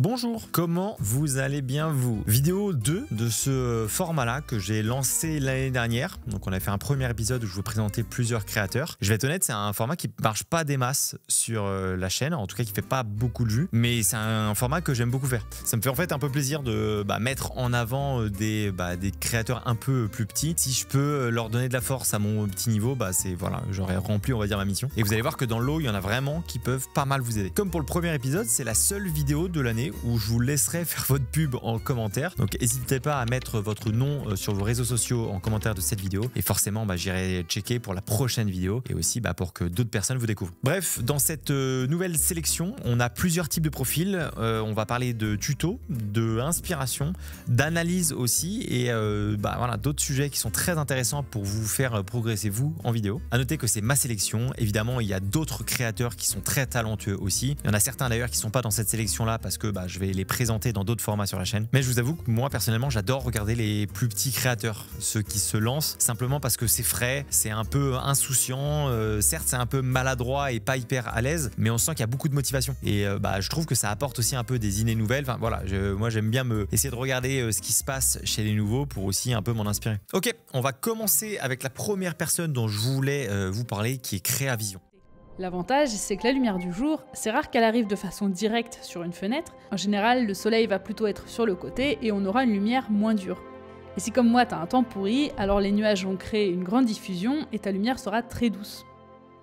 Bonjour, comment vous allez bien vous? Vidéo 2 de ce format-là que j'ai lancé l'année dernière. Donc on a fait un premier épisode où je vous présentais plusieurs créateurs. Je vais être honnête, c'est un format qui marche pas des masses sur la chaîne, en tout cas qui fait pas beaucoup de vues, mais c'est un format que j'aime beaucoup faire. Ça me fait en fait un peu plaisir de mettre en avant des créateurs un peu plus petits. Si je peux leur donner de la force à mon petit niveau, c'est voilà, j'aurais rempli on va dire ma mission. Et vous allez voir que dans l'eau, il y en a vraiment qui peuvent pas mal vous aider. Comme pour le premier épisode, c'est la seule vidéo de l'année où je vous laisserai faire votre pub en commentaire. Donc n'hésitez pas à mettre votre nom sur vos réseaux sociaux en commentaire de cette vidéo. Et forcément, j'irai checker pour la prochaine vidéo et aussi pour que d'autres personnes vous découvrent. Bref, dans cette nouvelle sélection, on a plusieurs types de profils. On va parler de tutos, de inspiration, d'analyse aussi et voilà, d'autres sujets qui sont très intéressants pour vous faire progresser vous en vidéo. À noter que c'est ma sélection. Évidemment, il y a d'autres créateurs qui sont très talentueux aussi. Il y en a certains d'ailleurs qui ne sont pas dans cette sélection-là parce que je vais les présenter dans d'autres formats sur la chaîne. Mais je vous avoue que moi, personnellement, j'adore regarder les plus petits créateurs, ceux qui se lancent simplement parce que c'est frais, c'est un peu insouciant, certes c'est un peu maladroit et pas hyper à l'aise, mais on sent qu'il y a beaucoup de motivation. Et je trouve que ça apporte aussi un peu des idées nouvelles. Enfin voilà, moi j'aime bien essayer de regarder ce qui se passe chez les nouveaux pour aussi un peu m'en inspirer. Ok, on va commencer avec la première personne dont je voulais vous parler, qui est Créavision. L'avantage, c'est que la lumière du jour, c'est rare qu'elle arrive de façon directe sur une fenêtre. En général, le soleil va plutôt être sur le côté et on aura une lumière moins dure. Et si comme moi t'as un temps pourri, alors les nuages vont créer une grande diffusion et ta lumière sera très douce.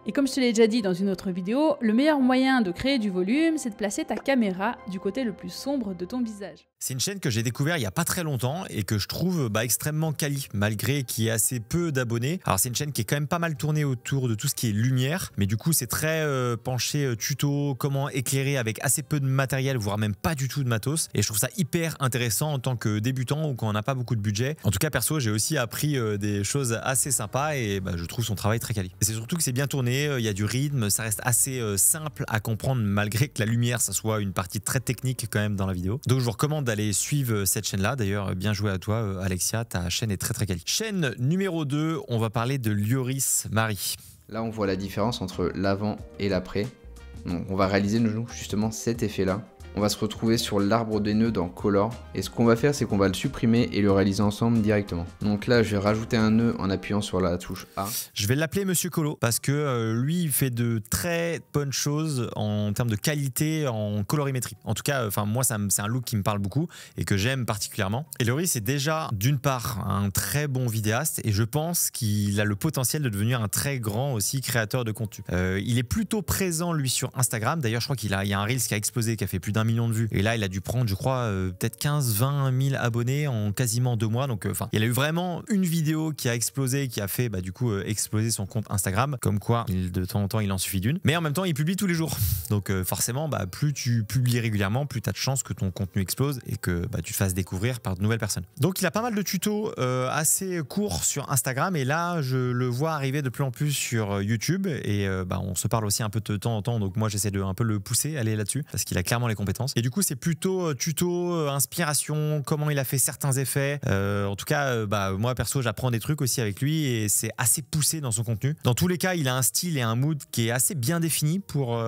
Et comme je te l'ai déjà dit dans une autre vidéo, le meilleur moyen de créer du volume, c'est de placer ta caméra du côté le plus sombre de ton visage. C'est une chaîne que j'ai découvert il y a pas très longtemps et que je trouve extrêmement quali, malgré qu'il y ait assez peu d'abonnés. Alors c'est une chaîne qui est quand même pas mal tournée autour de tout ce qui est lumière, mais du coup c'est très penché tuto, comment éclairer avec assez peu de matériel, voire même pas du tout de matos. Et je trouve ça hyper intéressant en tant que débutant ou quand on n'a pas beaucoup de budget. En tout cas perso, j'ai aussi appris des choses assez sympas et je trouve son travail très quali. Et c'est surtout que c'est bien tourné, il y a du rythme, ça reste assez simple à comprendre malgré que la lumière ça soit une partie très technique quand même dans la vidéo. Donc je vous recommande d'aller suivre cette chaîne là. D'ailleurs bien joué à toi Alexia, ta chaîne est très très quali. Chaîne numéro 2, on va parler de Lioris Marie. Là on voit la différence entre l'avant et l'après. Donc on va réaliser nous justement cet effet là. On va se retrouver sur l'arbre des nœuds dans Color et ce qu'on va faire c'est qu'on va le supprimer et le réaliser ensemble directement. Donc là je vais rajouter un nœud en appuyant sur la touche A. Je vais l'appeler Monsieur Colo parce que lui il fait de très bonnes choses en termes de qualité en colorimétrie. En tout cas moi c'est un look qui me parle beaucoup et que j'aime particulièrement. Et Lioris c'est déjà d'une part un très bon vidéaste et je pense qu'il a le potentiel de devenir un très grand aussi créateur de contenu. Il est plutôt présent lui sur Instagram. D'ailleurs je crois qu'il y a un Reels qui a explosé, qui a fait plus d'1 million de vues. Et là, il a dû prendre, je crois, peut-être 15-20 000 abonnés en quasiment 2 mois. Donc, il a eu vraiment une vidéo qui a explosé, qui a fait, du coup, exploser son compte Instagram. Comme quoi, de temps en temps, il en suffit d'une. Mais en même temps, il publie tous les jours. Donc, forcément, plus tu publies régulièrement, plus tu as de chances que ton contenu explose et que tu te fasses découvrir par de nouvelles personnes. Donc, il a pas mal de tutos assez courts sur Instagram. Et là, je le vois arriver de plus en plus sur YouTube. Et on se parle aussi un peu de temps en temps. Donc, moi, j'essaie de un peu le pousser, aller là-dessus. Parce qu'il a clairement les compétences. Et du coup, c'est plutôt tuto, inspiration, comment il a fait certains effets. En tout cas, moi perso, j'apprends des trucs aussi avec lui et c'est assez poussé dans son contenu. Dans tous les cas, il a un style et un mood qui est assez bien défini pour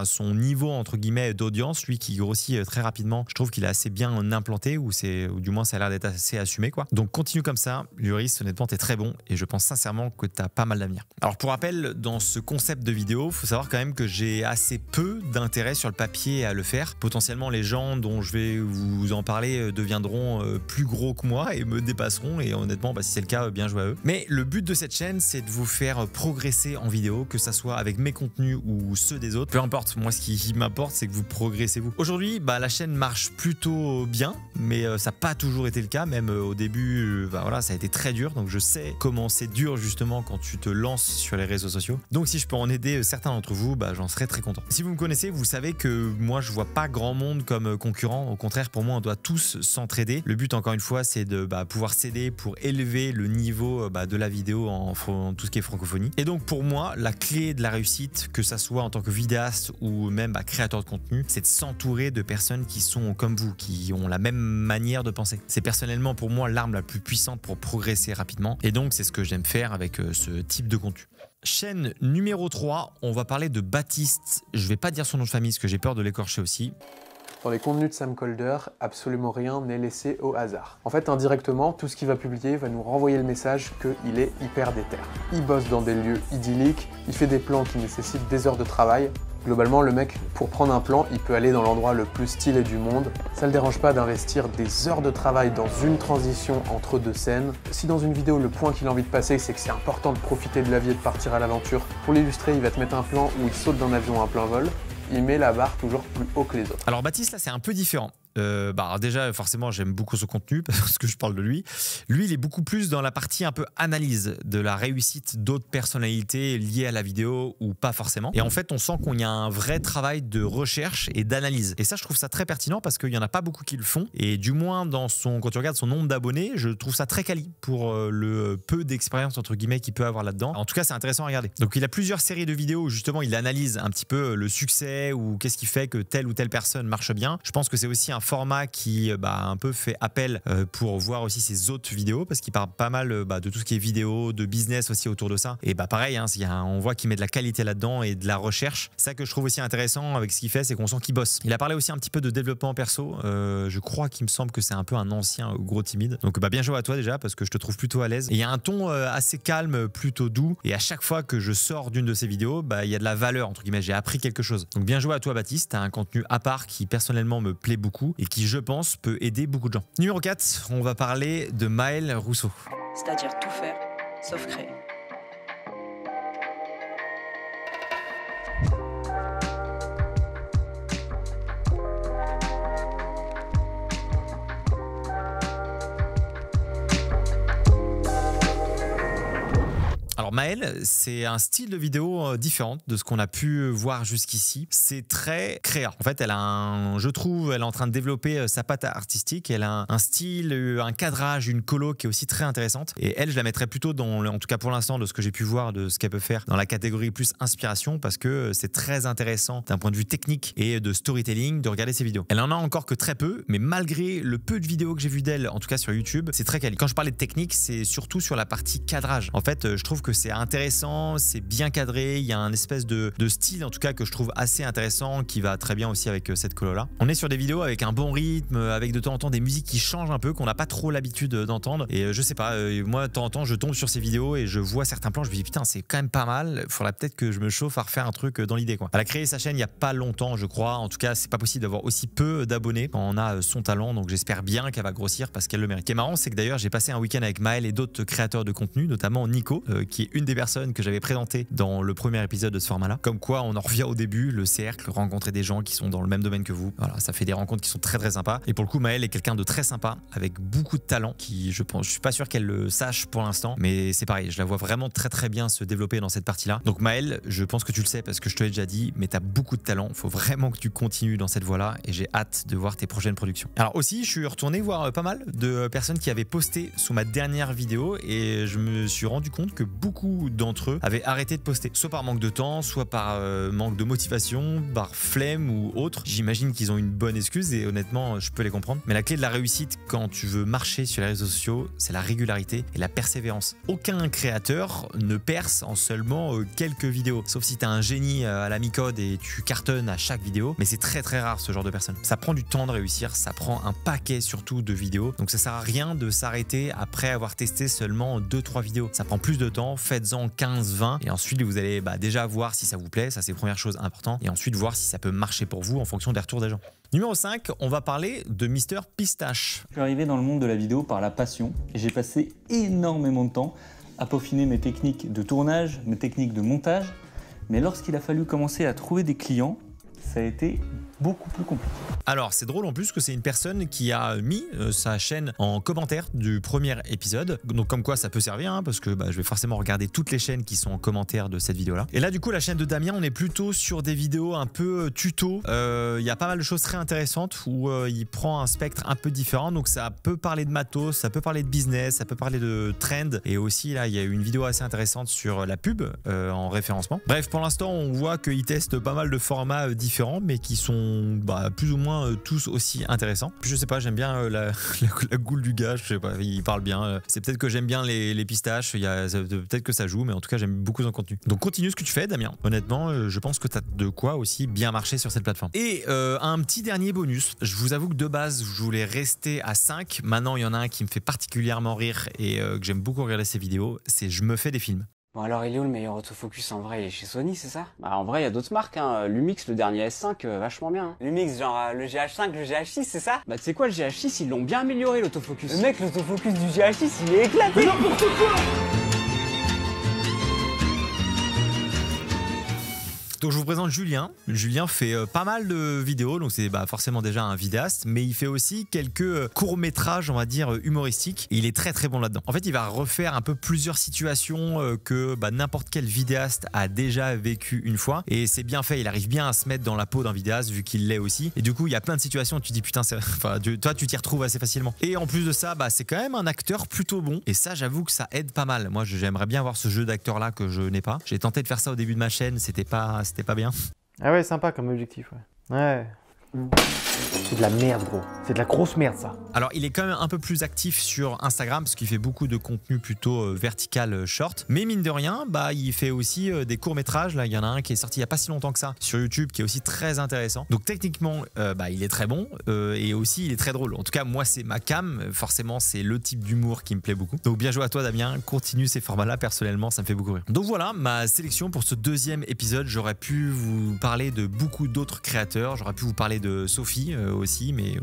son niveau entre guillemets d'audience. Lui qui grossit très rapidement, je trouve qu'il est assez bien implanté ou du moins ça a l'air d'être assez assumé quoi. Donc continue comme ça, Lioris, honnêtement, t'es très bon et je pense sincèrement que t'as pas mal d'avenir. Alors pour rappel, dans ce concept de vidéo, faut savoir quand même que j'ai assez peu d'intérêt sur le papier à le faire. Potentiellement, les gens dont je vais vous en parler deviendront plus gros que moi et me dépasseront. Et honnêtement, si c'est le cas, bien joué à eux. Mais le but de cette chaîne, c'est de vous faire progresser en vidéo, que ça soit avec mes contenus ou ceux des autres. Peu importe, moi, ce qui m'importe, c'est que vous progressez vous. Aujourd'hui, la chaîne marche plutôt bien, mais ça n'a pas toujours été le cas. Même au début, voilà, ça a été très dur. Donc, je sais comment c'est dur justement quand tu te lances sur les réseaux sociaux. Donc, si je peux en aider certains d'entre vous, j'en serais très content. Si vous me connaissez, vous savez que moi, je vois pas grand monde comme concurrent. Au contraire, pour moi, on doit tous s'entraider. Le but, encore une fois, c'est de pouvoir s'aider pour élever le niveau de la vidéo en tout ce qui est francophonie. Et donc, pour moi, la clé de la réussite, que ça soit en tant que vidéaste ou même créateur de contenu, c'est de s'entourer de personnes qui sont comme vous, qui ont la même manière de penser. C'est personnellement, pour moi, l'arme la plus puissante pour progresser rapidement. Et donc, c'est ce que j'aime faire avec ce type de contenu. Chaîne numéro 3, on va parler de Baptiste. Je vais pas dire son nom de famille parce que j'ai peur de l'écorcher aussi. Dans les contenus de Sam Kolder, absolument rien n'est laissé au hasard. En fait, indirectement, tout ce qu'il va publier va nous renvoyer le message qu'il est hyper déter. Il bosse dans des lieux idylliques, il fait des plans qui nécessitent des heures de travail. Globalement, le mec, pour prendre un plan, il peut aller dans l'endroit le plus stylé du monde. Ça le dérange pas d'investir des heures de travail dans une transition entre deux scènes. Si dans une vidéo, le point qu'il a envie de passer, c'est que c'est important de profiter de la vie et de partir à l'aventure, pour l'illustrer, il va te mettre un plan où il saute d'un avion à plein vol. Il met la barre toujours plus haut que les autres. Alors Baptiste, là, c'est un peu différent. Déjà, forcément, j'aime beaucoup son contenu parce que je parle de lui. Lui, il est beaucoup plus dans la partie un peu analyse de la réussite d'autres personnalités liées à la vidéo ou pas forcément. Et en fait, on sent qu'il y a un vrai travail de recherche et d'analyse. Et ça, je trouve ça très pertinent parce qu'il n'y en a pas beaucoup qui le font. Et du moins, quand tu regardes son nombre d'abonnés, je trouve ça très quali pour le peu d'expérience, entre guillemets, qu'il peut avoir là-dedans. En tout cas, c'est intéressant à regarder. Donc, il a plusieurs séries de vidéos où justement, il analyse un petit peu le succès ou qu'est-ce qui fait que telle ou telle personne marche bien. Je pense que c'est aussi un format qui un peu fait appel pour voir aussi ses autres vidéos parce qu'il parle pas mal de tout ce qui est vidéo, de business aussi autour de ça. Et pareil, hein, on voit qu'il met de la qualité là-dedans et de la recherche. Ça que je trouve aussi intéressant avec ce qu'il fait, c'est qu'on sent qu'il bosse. Il a parlé aussi un petit peu de développement perso. Je crois qu'il me semble que c'est un peu un ancien gros timide. Donc bien joué à toi déjà parce que je te trouve plutôt à l'aise. Et il y a un ton assez calme, plutôt doux. Et à chaque fois que je sors d'une de ces vidéos, il y a de la valeur, entre guillemets. J'ai appris quelque chose. Donc bien joué à toi Baptiste. T'as un contenu à part qui personnellement me plaît beaucoup et qui, je pense, peut aider beaucoup de gens. Numéro 4, on va parler de Maël Rousseau. C'est-à-dire tout faire, sauf créer. Alors Maël, c'est un style de vidéo différent de ce qu'on a pu voir jusqu'ici. C'est très créa. En fait, elle est en train de développer sa patte artistique. Elle a un style, un cadrage, une colo qui est aussi très intéressante. Et elle, je la mettrais plutôt en tout cas pour l'instant, de ce que j'ai pu voir, de ce qu'elle peut faire dans la catégorie plus inspiration, parce que c'est très intéressant d'un point de vue technique et de storytelling de regarder ses vidéos. Elle en a encore que très peu, mais malgré le peu de vidéos que j'ai vues d'elle, en tout cas sur YouTube, c'est très quali. Quand je parlais de technique, c'est surtout sur la partie cadrage. En fait, je trouve que c'est intéressant, c'est bien cadré, il y a un espèce de style en tout cas que je trouve assez intéressant qui va très bien aussi avec cette colo là. On est sur des vidéos avec un bon rythme, avec de temps en temps des musiques qui changent un peu, qu'on n'a pas trop l'habitude d'entendre et je sais pas, moi de temps en temps je tombe sur ces vidéos et je vois certains plans, je me dis putain c'est quand même pas mal, faudrait peut-être que je me chauffe à refaire un truc dans l'idée quoi. Elle a créé sa chaîne il y a pas longtemps je crois, en tout cas c'est pas possible d'avoir aussi peu d'abonnés quand on a son talent, donc j'espère bien qu'elle va grossir parce qu'elle le mérite. Ce qui est marrant c'est que d'ailleurs j'ai passé un week-end avec Maël et d'autres créateurs de contenu, notamment Nico qui est une des personnes que j'avais présentées dans le premier épisode de ce format là. Comme quoi on en revient au début, le cercle, rencontrer des gens qui sont dans le même domaine que vous, voilà, ça fait des rencontres qui sont très très sympas et pour le coup Maël est quelqu'un de très sympa avec beaucoup de talent qui je suis pas sûr qu'elle le sache pour l'instant mais c'est pareil, je la vois vraiment très très bien se développer dans cette partie là. Donc Maël, je pense que tu le sais parce que je te l'ai déjà dit mais t'as beaucoup de talent, faut vraiment que tu continues dans cette voie là et j'ai hâte de voir tes prochaines productions. Alors aussi je suis retourné voir pas mal de personnes qui avaient posté sous ma dernière vidéo et je me suis rendu compte que beaucoup d'entre eux avaient arrêté de poster, soit par manque de temps, soit par manque de motivation, par flemme ou autre. J'imagine qu'ils ont une bonne excuse et honnêtement je peux les comprendre, mais la clé de la réussite quand tu veux marcher sur les réseaux sociaux, c'est la régularité et la persévérance. Aucun créateur ne perce en seulement quelques vidéos, sauf si t'as un génie à la mi-code et tu cartonnes à chaque vidéo, mais c'est très très rare ce genre de personne. Ça prend du temps de réussir, ça prend un paquet surtout de vidéos, donc ça sert à rien de s'arrêter après avoir testé seulement 2-3 vidéos. Ça prend plus de temps, faites-en 15-20 et ensuite vous allez déjà voir si ça vous plaît, ça c'est la première chose importante, et ensuite voir si ça peut marcher pour vous en fonction des retours des gens. Numéro 5, on va parler de Mister Pistache. Je suis arrivé dans le monde de la vidéo par la passion et j'ai passé énormément de temps à peaufiner mes techniques de tournage, mes techniques de montage, mais lorsqu'il a fallu commencer à trouver des clients, ça a été beaucoup plus compliqué. Alors c'est drôle en plus que c'est une personne qui a mis sa chaîne en commentaire du premier épisode, donc comme quoi ça peut servir parce que je vais forcément regarder toutes les chaînes qui sont en commentaire de cette vidéo là. Et là du coup la chaîne de Damien, on est plutôt sur des vidéos un peu tuto, il y a pas mal de choses très intéressantes où il prend un spectre un peu différent, donc ça peut parler de matos, ça peut parler de business, ça peut parler de trend, et aussi là il y a une vidéo assez intéressante sur la pub en référencement. Bref, pour l'instant on voit qu'il teste pas mal de formats différents mais qui sont sont plus ou moins tous aussi intéressants. Je sais pas, j'aime bien la goule du gars, je sais pas, il parle bien. C'est peut-être que j'aime bien les pistaches, peut-être que ça joue, mais en tout cas j'aime beaucoup son contenu. Donc continue ce que tu fais, Damien. Honnêtement, je pense que tu as de quoi aussi bien marcher sur cette plateforme. Et un petit dernier bonus, je vous avoue que de base je voulais rester à 5. Maintenant il y en a un qui me fait particulièrement rire et que j'aime beaucoup regarder ses vidéos, c'est je me fais des films. Bon alors il est où le meilleur autofocus en vrai? Il est chez Sony, c'est ça? Bah en vrai il y a d'autres marques, hein. Lumix, le dernier S5, vachement bien. Hein. Lumix, genre le GH5, le GH6, c'est ça? Bah tu sais quoi, le GH6 ils l'ont bien amélioré l'autofocus. Le mec, l'autofocus du GH6 il est éclaté. Mais n'importe quoi. Donc je vous présente Julien. Julien fait pas mal de vidéos, donc c'est forcément déjà un vidéaste, mais il fait aussi quelques courts-métrages, on va dire, humoristiques. Et il est très très bon là-dedans. En fait, il va refaire un peu plusieurs situations que n'importe quel vidéaste a déjà vécu une fois. Et c'est bien fait, il arrive bien à se mettre dans la peau d'un vidéaste, vu qu'il l'est aussi. Et du coup, il y a plein de situations où tu te dis putain, toi tu t'y retrouves assez facilement. Et en plus de ça, c'est quand même un acteur plutôt bon. Et ça, j'avoue que ça aide pas mal. Moi, j'aimerais bien avoir ce jeu d'acteur-là que je n'ai pas. J'ai tenté de faire ça au début de ma chaîne, c'était pas bien. Ah ouais, sympa comme objectif, ouais. Ouais. C'est de la merde, gros. C'est de la grosse merde, ça. Alors, il est quand même un peu plus actif sur Instagram parce qu'il fait beaucoup de contenu plutôt vertical short. Mais mine de rien, il fait aussi des courts-métrages. Là, il y en a un qui est sorti il n'y a pas si longtemps que ça sur YouTube qui est aussi très intéressant. Donc, techniquement, il est très bon et aussi il est très drôle. En tout cas, moi, c'est ma cam. Forcément, c'est le type d'humour qui me plaît beaucoup. Donc, bien joué à toi, Damien. Continue ces formats-là. Personnellement, ça me fait beaucoup rire. Donc, voilà ma sélection pour ce deuxième épisode. J'aurais pu vous parler de beaucoup d'autres créateurs. J'aurais pu vous parler de Sophie aussi, mais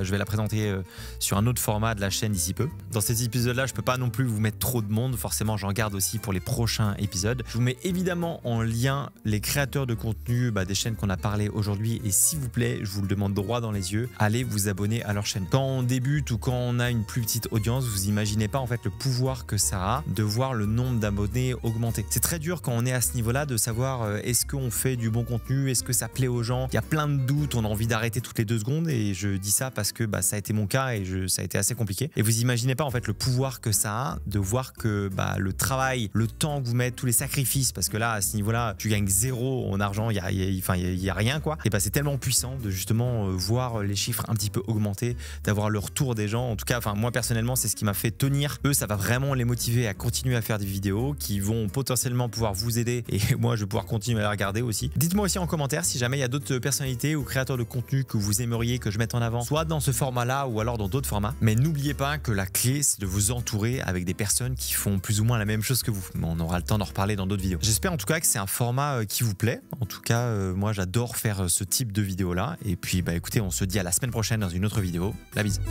je vais la présenter sur un autre format de la chaîne d'ici peu. Dans ces épisodes-là, je peux pas non plus vous mettre trop de monde, forcément j'en garde aussi pour les prochains épisodes. Je vous mets évidemment en lien les créateurs de contenu des chaînes qu'on a parlé aujourd'hui et s'il vous plaît, je vous le demande droit dans les yeux, allez vous abonner à leur chaîne. Quand on débute ou quand on a une plus petite audience, vous imaginez pas en fait le pouvoir que ça a de voir le nombre d'abonnés augmenter. C'est très dur quand on est à ce niveau-là de savoir est-ce qu'on fait du bon contenu, est-ce que ça plaît aux gens. Il y a plein de doutes, on a envie d'arrêter toutes les 2 secondes et je dis ça parce que ça a été mon cas et ça a été assez compliqué. Et vous imaginez pas en fait le pouvoir que ça a de voir que le travail, le temps que vous mettez, tous les sacrifices, parce que là à ce niveau-là, tu gagnes 0 en argent, il y a rien quoi. Et c'est tellement puissant de justement voir les chiffres un petit peu augmenter, d'avoir le retour des gens. En tout cas, moi personnellement, c'est ce qui m'a fait tenir. Eux, ça va vraiment les motiver à continuer à faire des vidéos qui vont potentiellement pouvoir vous aider et moi je vais pouvoir continuer à les regarder aussi. Dites-moi aussi en commentaire si jamais il y a d'autres personnalités ou créateurs de contenu que vous aimeriez que je mette en avant, soit dans ce format-là ou alors dans d'autres formats. Mais n'oubliez pas que la clé, c'est de vous entourer avec des personnes qui font plus ou moins la même chose que vous. On aura le temps d'en reparler dans d'autres vidéos. J'espère en tout cas que c'est un format qui vous plaît. En tout cas, moi j'adore faire ce type de vidéo-là. Et puis écoutez, on se dit à la semaine prochaine dans une autre vidéo. La bise.